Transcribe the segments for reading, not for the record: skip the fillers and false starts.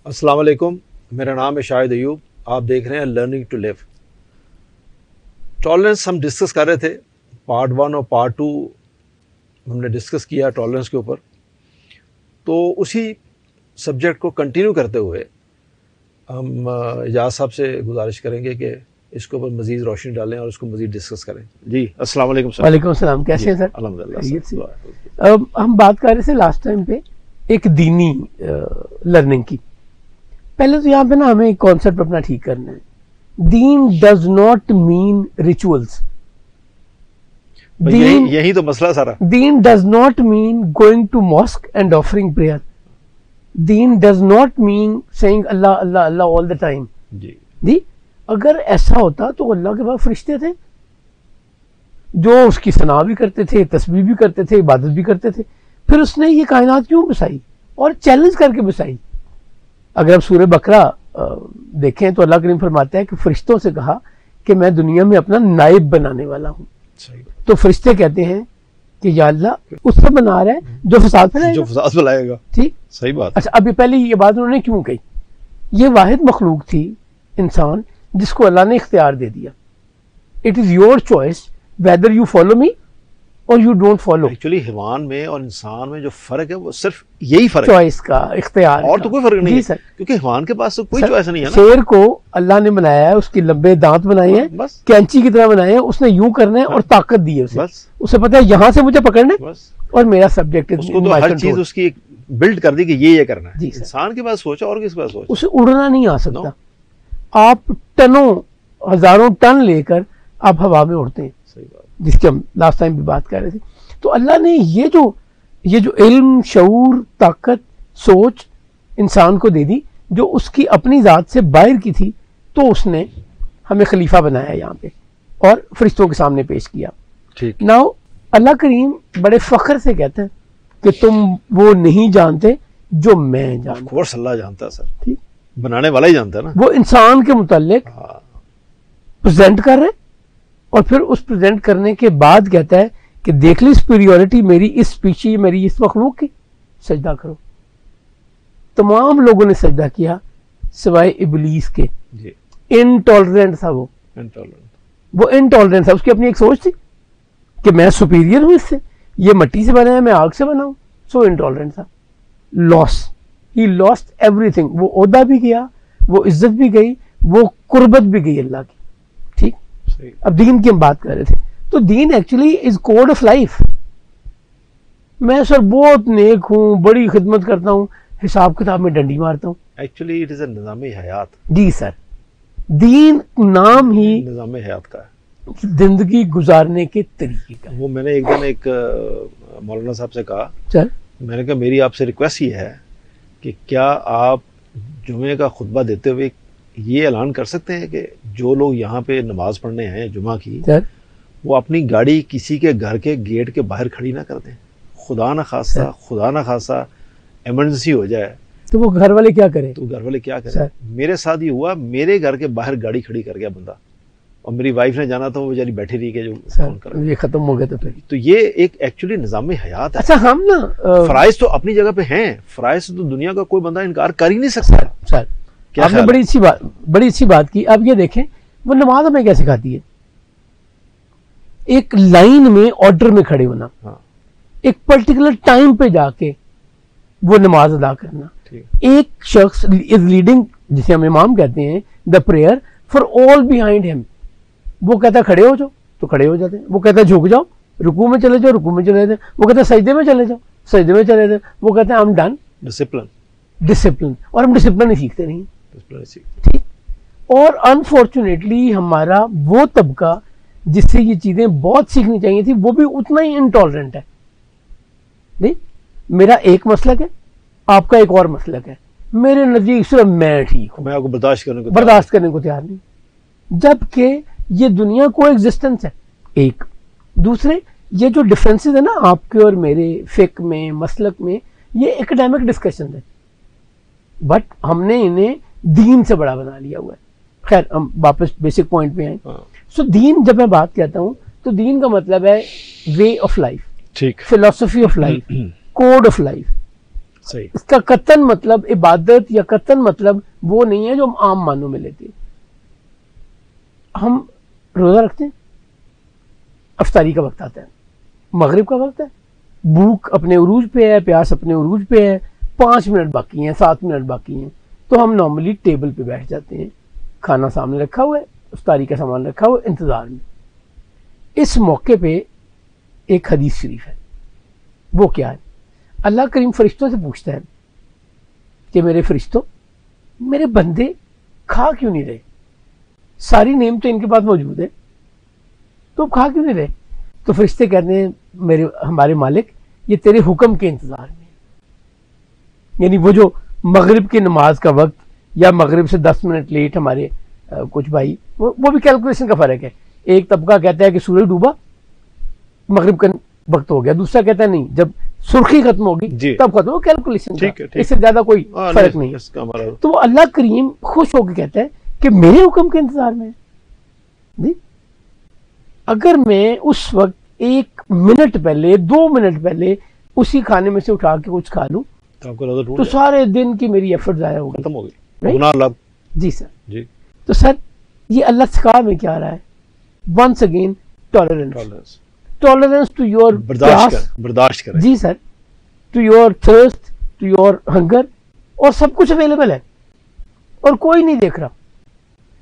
السلام علیکم، میرا نام ہے شاہد ایوب. آپ دیکھ رہے ہیں لرننگ ٹو لیو. ٹالرنس ہم ڈسکس کر رہے تھے، پارٹ 1 اور پارٹ 2 ہم نے ڈسکس کیا ٹالرنس کے اوپر. تو اسی سبجیکٹ کو کنٹینیو کرتے ہوئے ہم اجاز صاحب سے گزارش کریں گے کہ اس کے اوپر مزید روشنی ڈالیں اور اس کو مزید ڈسکس کریں. جی السلام علیکم سر. وعلیکم السلام، کیسے ہیں سر؟ الحمدللہ. ہم بات کر رہے تھے لاسٹ ٹائم پہ ایک دینی لرننگ کی. پہلے تو یہاں پہ نا ہمیں ایک کانسیپٹ اپنا ٹھیک کرنا ہے. Then does not mean rituals. یہی تو مسئلہ سارا. Then does not mean going to mosque and offering prayer. Then does not mean saying اللہ اللہ اللہ آل دا ٹائم. جی اگر ایسا ہوتا تو اللہ کے بعد فرشتے تھے جو اس کی ثنا بھی کرتے تھے، تسبیح بھی کرتے تھے، عبادت بھی کرتے تھے. پھر اس نے یہ کائنات کیوں بسائی اور چیلنج کر کے بسائی؟ اگر آپ سورہ بقرہ دیکھیں تو اللہ کریم فرماتا ہے کہ فرشتوں سے کہا کہ میں دنیا میں اپنا نائب بنانے والا ہوں. تو فرشتے کہتے ہیں کہ یا اللہ اس سے بنا رہا ہے جو فساد پھیلائے گا. ٹھیک، صحیح بات. اچھا، ابھی پہلے یہ بات انہوں نے کیوں کہی؟ یہ واحد مخلوق تھی انسان جس کو اللہ نے اختیار دے دیا. It is your choice whether you follow me اور یو ڈونٹ فالو. ایکچولی حیوان میں اور انسان میں جو فرق ہے وہ صرف یہی فرق ہے، چوائس کا، اختیار، اور تو کوئی فرق نہیں. جی سر، کیونکہ حیوان کے پاس تو کوئی چوائس نہیں ہے نا. شیر کو اللہ نے بنایا ہے، اس کے لمبے دانت بنائے ہیں، کینچی کی طرح بنائے ہیں. اس نے یوں کرنا ہے اور طاقت دی ہے اسے. اسے پتا ہے یہاں سے مجھے پکڑنا ہے اور میرا سبجیکٹ ہے. اس کو تو ہر چیز اس کی بلڈ کر دی کہ یہ کرنا ہے. انسان کے پاس سوچا اور کس کے پاس سوچا. اسے اڑنا نہیں آ سکتا. آپ ٹنوں ہزاروں ٹن لے کر آپ ہوا میں اڑتے ہیں، جس کی ہم لاسٹ ٹائم بھی بات کر رہے تھے. تو اللہ نے یہ جو علم، شعور، طاقت، سوچ انسان کو دے دی جو اس کی اپنی ذات سے باہر کی تھی، تو اس نے ہمیں خلیفہ بنایا یہاں پہ اور فرشتوں کے سامنے پیش کیا. ناؤ اللہ کریم بڑے فخر سے کہتے ہیں کہ تم وہ نہیں جانتے جو میں جانتا ہوں. آف کورس اللہ جانتا ہے سر. ٹھیک، بنانے والا ہی جانتا ہے نا. وہ انسان کے متعلق پریزنٹ کر رہے اور پھر اس پریزنٹ کرنے کے بعد کہتا ہے کہ دیکھ لی سپیریورٹی میری اس اسپیشی، میری اس مخلوق کی، سجدہ کرو. تمام لوگوں نے سجدہ کیا سوائے ابلیس کے. انٹالرنٹ تھا وہ انٹالرنٹ تھا. اس کی اپنی ایک سوچ تھی کہ میں سپیریئر ہوں اس سے، یہ مٹی سے بنا ہے، میں آگ سے بنا ہوں. سو انٹالرنٹ تھا. ہی لاسٹ ایوری تھنگ. وہ عہدہ بھی گیا، وہ عزت بھی گئی، وہ قربت بھی گئی اللہ کی. ٹھیک، اب دین کی ہم بات کر رہے تھے. تو then actually is code of life. میں سر بہت نیک ہوں، بڑی خدمت کرتا ہوں، حساب کتاب میں ڈنڈی مارتا ہوں. ایکچولی اٹ از اے نظام حیات. جی سر، دین نام ہی نظام حیات کا ہے، زندگی گزارنے کے طریقے کا. وہ میں نے ایک دن ایک مولانا صاحب سے کہا، سر میں نے کہا میری آپ سے ریکویسٹ یہ ہے کہ کیا آپ جمعے کا خطبہ دیتے ہوئے یہ اعلان کر سکتے ہیں کہ جو لوگ یہاں پہ نماز پڑھنے ہیں جمعہ کی، وہ اپنی گاڑی کسی کے گھر کے گیٹ کے باہر کھڑی نہ کر دیں. خدا نہ خاصا ایمرجنسی ہو جائے تو وہ گھر والے کیا کریں؟ تو گھر والے کیا کریں؟ میرے ساتھ یہ ہوا، میرے گھر کے باہر گاڑی کھڑی کر گیا بندہ، اور میری وائف نے جانا تھا، وہ بیچاری بیٹھی رہی کہ جو فون کر یہ ختم ہو گیا. تو یہ ایک ایکچولی نظام حیات ہے. اچھا، ہم نا فرائض تو اپنی جگہ پہ ہیں، فرائض تو دنیا کا کوئی بندہ انکار کر ہی نہیں سکتا. سر آپ نے بڑی اچھی بات کی. اب یہ دیکھیں وہ نماز ہمیں کیا سکھاتی ہے؟ ایک لائن میں آرڈر میں کھڑے ہونا، ایک پرٹیکولر ٹائم پہ جا کے وہ نماز ادا کرنا. ایک شخص از لیڈنگ، جسے ہم امام کہتے ہیں، the prayer for all behind ہم. وہ کہتا ہے کھڑے ہو جاؤ تو کھڑے ہو جاتے ہیں، وہ کہتا ہے جھک جاؤ، رکوع میں چلے جاؤ، رکوع میں چلے جاتے ہیں، وہ کہتا ہے سجدے میں چلے جاؤ، سجدے میں چلے جاتے ہیں، وہ کہتے ہیں ہم ڈن. ڈسپلن. اور ہم ڈسپلن ہی سیکھتے نہیں. ٹھیک. اور انفارچونیٹلی ہمارا وہ طبقہ جس سے یہ چیزیں بہت سیکھنی چاہیے تھی، وہ بھی اتنا ہی انٹالرنٹ ہے. نہیں، میرا ایک مسلک ہے، آپ کا ایک اور مسلک ہے. میرے نزدیک صرف میں ٹھیک ہوں، میں آپ کو برداشت کرنے کو تیار نہیں. جبکہ یہ دنیا کو ایگزسٹنس ہے. ایک دوسرے یہ جو ڈفرینسز ہے نا آپ کے اور میرے فقہ میں، مسلک میں، یہ ایکڈیمک ڈسکشن ہے، بٹ ہم نے انہیں دین سے بڑا بنا لیا ہوا ہے. خیر ہم واپس بیسک پوائنٹ پہ آئیں. سو دین جب میں بات کہتا ہوں تو دین کا مطلب ہے وے آف لائف, ٹھیک, فلسفی of life, code of life. صحیح. اس کا قطن مطلب عبادت یا قطن مطلب وہ نہیں ہے جو ہم عام معنوں میں لیتے. ہم روزہ رکھتے ہیں, افطاری کا وقت آتا ہے, مغرب کا وقت ہے, بھوک اپنے عروج پہ ہے, پیاس اپنے عروج پہ ہے, 5 منٹ باقی ہیں, 7 منٹ باقی ہیں, تو ہم نارملی ٹیبل پہ بیٹھ جاتے ہیں, کھانا سامنے رکھا ہوا ہے, افطاری کا سامان رکھا ہوا ہے, انتظار میں. اس موقع پہ ایک حدیث شریف ہے, وہ کیا ہے؟ اللہ کریم فرشتوں سے پوچھتا ہے کہ میرے فرشتوں, میرے بندے کھا کیوں نہیں رہے؟ ساری نعمتیں ان کے پاس موجود ہے, تو کھا کیوں نہیں رہے؟ تو فرشتے کہتے ہیں ہمارے مالک, یہ تیرے حکم کے انتظار میں. یعنی وہ جو مغرب کی نماز کا وقت یا مغرب سے 10 منٹ لیٹ ہمارے کچھ بھائی, وہ بھی کیلکولیشن کا فرق ہے. ایک طبقہ کہتا ہے کہ سورج ڈوبا, مغرب کا وقت ہو گیا, دوسرا کہتا ہے نہیں, جب سرخی ختم ہوگی تب ختم ہو. کیلکولیشن کا, اس سے زیادہ کوئی فرق نہیں. تو وہ اللہ کریم خوش ہو کے کہتا ہے کہ میرے حکم کے انتظار میں ہے. اگر میں اس وقت 1 منٹ پہلے 2 منٹ پہلے اسی کھانے میں سے اٹھا کے کچھ کھا لوں تو سارے دن کی میری ایفرٹ ضائع ہو گئی, ختم ہو گئی. جی سر, جی. تو سر یہ اللہ سکھا میں کیا رہا ہے؟ Once again tolerance, tolerance to your برداشت کریں. جی sir, to your thirst, to your hunger, اور سب کچھ اویلیبل ہے اور کوئی نہیں دیکھ رہا.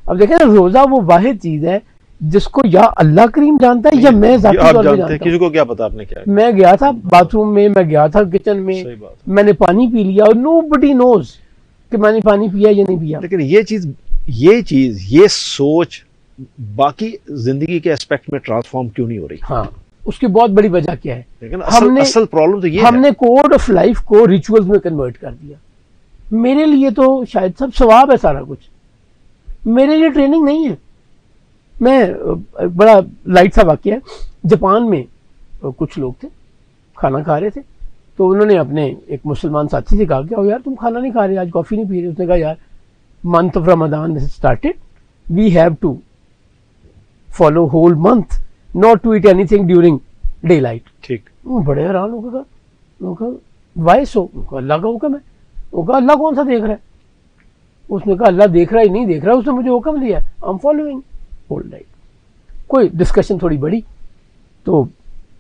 اب دیکھیں نا, روزہ وہ واحد چیز ہے جس کو یا اللہ کریم جانتا ہے یا میں ذاتی طور پہ جانتا ہوں. کسی کو کیا پتا آپ نے کیا؟ میں گیا تھا باتھ روم میں, میں گیا تھا کچن میں, میں نے پانی پی لیا اور نو بڈی نوز کہ میں نے پانی پیا یا نہیں پیا. لیکن یہ سوچ باقی زندگی کے اسپیکٹ میں ٹرانسفارم کیوں نہیں ہو رہی؟ ہاں, اس کی بہت بڑی وجہ کیا ہے؟ لیکن اصل پرابلم تو یہ ہے, ہم نے کوڈ آف لائف کو ریچولز میں کنورٹ کر دیا. میرے لیے تو شاید سب ثواب ہے سارا کچھ, میرے لیے ٹریننگ نہیں ہے. میں بڑا لائٹ سا واقعہ ہے, جاپان میں کچھ لوگ تھے, کھانا کھا رہے تھے, تو انہوں نے اپنے ایک مسلمان ساتھی سے کہا کہ او یار تم کھانا نہیں کھا رہے, آج کافی نہیں پی رہے. اس نے کہا یار month of Ramzan started, we have to follow whole month not to eat anything during daylight. ٹھیک. بڑے حیران ہو گئے, انہوں نے کہا وائی سو؟ اللہ کا حکم ہے. وہ کہا اللہ کون سا دیکھ رہا ہے؟ اس نے کہا اللہ دیکھ رہا ہی نہیں دیکھ رہا, اس نے مجھے حکم دیا, I'm following. All right. کوئی ڈسکشن تھوڑی بڑی, تو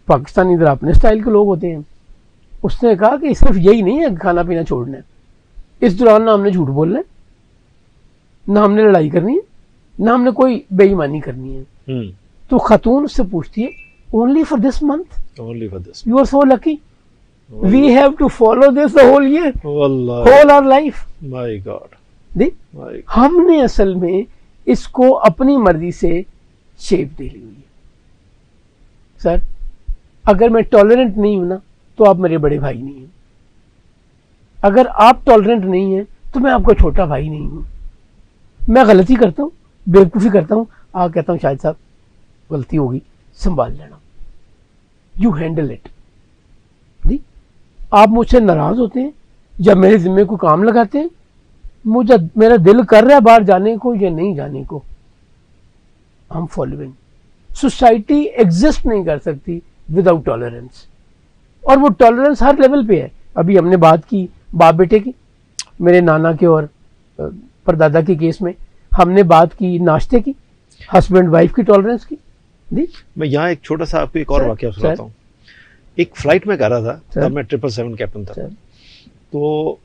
پاکستانی ادھر اپنے اسٹائل کے لوگ ہوتے ہیں. اس نے کہا کہ صرف یہی نہیں ہے کھانا پینا چھوڑنا ہے, اس دوران نہ ہم نے جھوٹ بولنا ہے, نہ ہم نے لڑائی کرنی ہے, نہ ہم نے کوئی بے ایمانی کرنی ہے. تو خاتون اس سے پوچھتی ہے only for this month, only for this, you are so lucky, we have to follow this the whole year, whole our life. My God. ہم نے اصل میں اس کو اپنی مرضی سے شیپ دے لی ہوئی ہے. سر اگر میں ٹالرنٹ نہیں ہوں نا تو آپ میرے بڑے بھائی نہیں ہیں, اگر آپ ٹالرنٹ نہیں ہیں تو میں آپ کا چھوٹا بھائی نہیں ہوں. میں غلطی کرتا ہوں, بیوقوفی کرتا ہوں, آپ کہتا ہوں شاہد صاحب غلطی ہوگی, سنبھال لینا, یو ہینڈل اٹ. جی آپ مجھ سے ناراض ہوتے ہیں یا میرے ذمے کو کام لگاتے ہیں, مجھے میرا دل کر رہا ہے باہر جانے کو یا نہیں جانے کو, I'm following. سوسائٹی ایگزسٹ نہیں کر سکتی وداؤٹ ٹالرنس, اور وہ ٹالرنس ہر لیول پہ ہے. ابھی ہم نے بات کی باپ بیٹے کی, میرے نانا کے اور پردادا کے کیس میں ہم نے بات کی ناشتے کی, ہسبینڈ وائف کی ٹالرنس کی. جی میں یہاں ایک چھوٹا سا آپ کو ایک اور واقعہ سناتا ہوں. ایک فلائٹ میں کر رہا تھا, تب میں 777 کیپٹن تھا. تو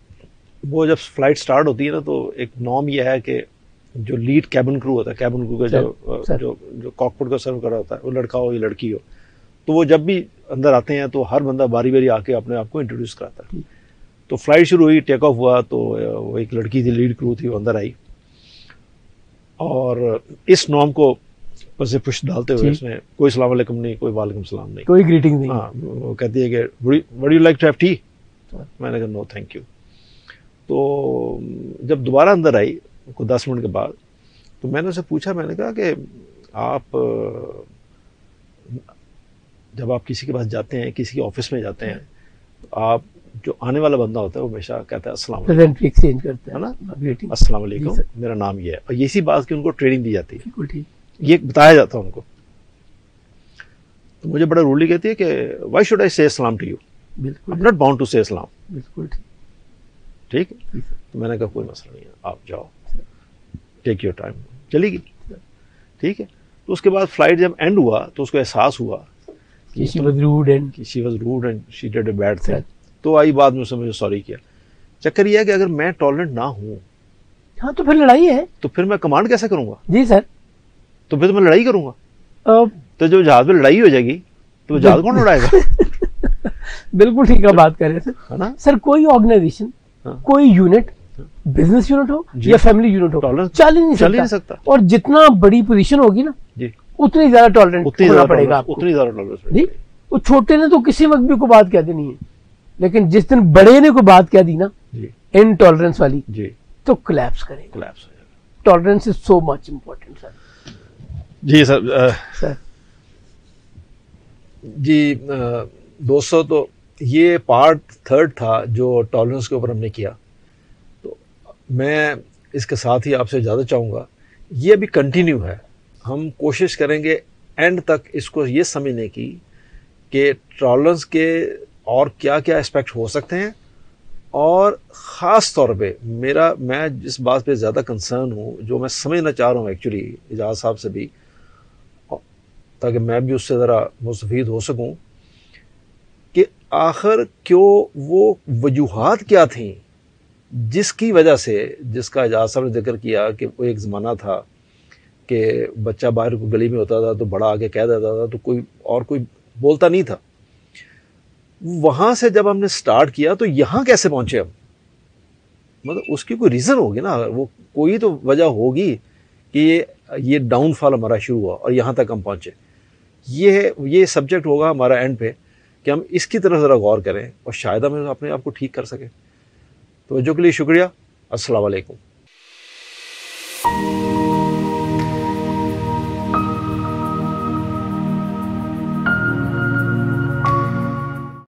وہ جب فلائٹ سٹارٹ ہوتی ہے نا تو ایک نارم یہ ہے کہ جو لیڈ کیبن کرو ہوتا ہے, کیبن کرو کا جو کاکپٹ کو سرو کر رہا ہوتا ہے, وہ لڑکا ہو یا لڑکی ہو, تو وہ جب بھی اندر آتے ہیں تو ہر بندہ باری باری آ کے اپنے آپ کو انٹروڈیوس کراتا ہے. تو فلائٹ شروع ہوئی, ٹیک آف ہوا, تو وہ ایک لڑکی تھی, لیڈ کرو تھی, وہ اندر آئی اور اس نام کو پسے پشت ڈالتے ہوئے اس نے کوئی السلام علیکم نہیں, کوئی وعلیکم السلام نہیں, کوئی گریٹنگ نہیں. ہاں, وہ کہتی ہے کہ would you like to have tea? میں نے کہا نو تھینک یو. تو جب دوبارہ اندر آئی کوئی 10 منٹ کے بعد, تو میں نے اسے پوچھا, میں نے کہا کہ آپ جب آپ کسی کے پاس جاتے ہیں, کسی کے آفس میں جاتے ہیں, آپ جو آنے والا بندہ ہوتا ہے وہ ہمیشہ کہتا ہے السلام علیکم, ایکسچینج کرتے ہیں نا, السلام علیکم, میرا نام یہ ہے. اور اسی بات کی ان کو ٹریننگ دی جاتی ہے, یہ بتایا جاتا ہے ان کو. تو مجھے بڑا رولی کہتی ہے کہ وائی شوڈ آئی سے السلام ٹو یو، بالکل I'm not bound to say السلام. بالکل ٹھیک ہے، تو میں نے کہا کوئی مسئلہ نہیں ہے، آپ جاؤ، ٹیک یور ٹائم. چلی گئی. ٹھیک ہے. تو اس کے بعد فلائٹ جب اینڈ ہوا تو اس کو احساس ہوا کہ she was rude and she did a bad thing. تو آئی بعد میں اس نے مجھے سوری کیا. چکر یہ ہے کہ اگر میں ٹالرنٹ نہ ہوں ہاں تو پھر لڑائی ہے، تو پھر میں کمانڈ کیسے کروں گا؟ جی سر. تو پھر تو میں لڑائی کروں گا. تو جو جہاز میں لڑائی ہو جائے گی تو جہاز کون اڑائے گا؟ بالکل ٹھیک ہے بات کر رہے تھے سر. کوئی آرگنائزیشن، کوئی یونٹ، بزنس یونٹ ہو یا فیملی یونٹ ہو، چل ہی نہیں سکتا. اور جتنا بڑی پوزیشن ہوگی نا اتنی زیادہ ٹالرنٹ ہونا پڑے گا. اتنی زیادہ ٹالرنٹ. جی وہ چھوٹے نے تو کسی وقت بھی کوئی بات کہہ دینی ہے، لیکن جس دن بڑے نے کوئی بات کہہ دی نا انٹالرنس والی تو کلیپس کرے گا. Tolerance is so much important sir. جی سر. جی دوستو، تو یہ پارٹ 3 تھا جو ٹالرنس کے اوپر ہم نے کیا. تو میں اس کے ساتھ ہی آپ سے اجازت چاہوں گا. یہ ابھی کنٹینیو ہے. ہم کوشش کریں گے اینڈ تک اس کو یہ سمجھنے کی کہ ٹالرنس کے اور کیا کیا اسپیکٹ ہو سکتے ہیں، اور خاص طور پہ میں جس بات پہ زیادہ کنسرن ہوں، جو میں سمجھنا چاہ رہا ہوں ایکچولی اجاز صاحب سے بھی، تاکہ میں بھی اس سے ذرا مستفید ہو سکوں، کہ آخر کیوں وہ وجوہات کیا تھیں جس کی وجہ سے، جس کا اجاز صاحب نے ذکر کیا کہ وہ ایک زمانہ تھا کہ بچہ باہر کو گلی میں ہوتا تھا تو بڑا آگے کہہ دیتا تھا تو کوئی بولتا نہیں تھا. وہاں سے جب ہم نے سٹارٹ کیا تو یہاں کیسے پہنچے ہم؟ مطلب اس کی کوئی ریزن ہوگی نا، وہ کوئی تو وجہ ہوگی کہ یہ ڈاؤن فال ہمارا شروع ہوا اور یہاں تک ہم پہنچے. یہ سبجیکٹ ہوگا ہمارا اینڈ پہ کہ ہم اس کی طرف ذرا غور کریں اور شاید ہم اپنے آپ کو ٹھیک کر سکیں. توجہ کے لیے شکریہ. السلام علیکم.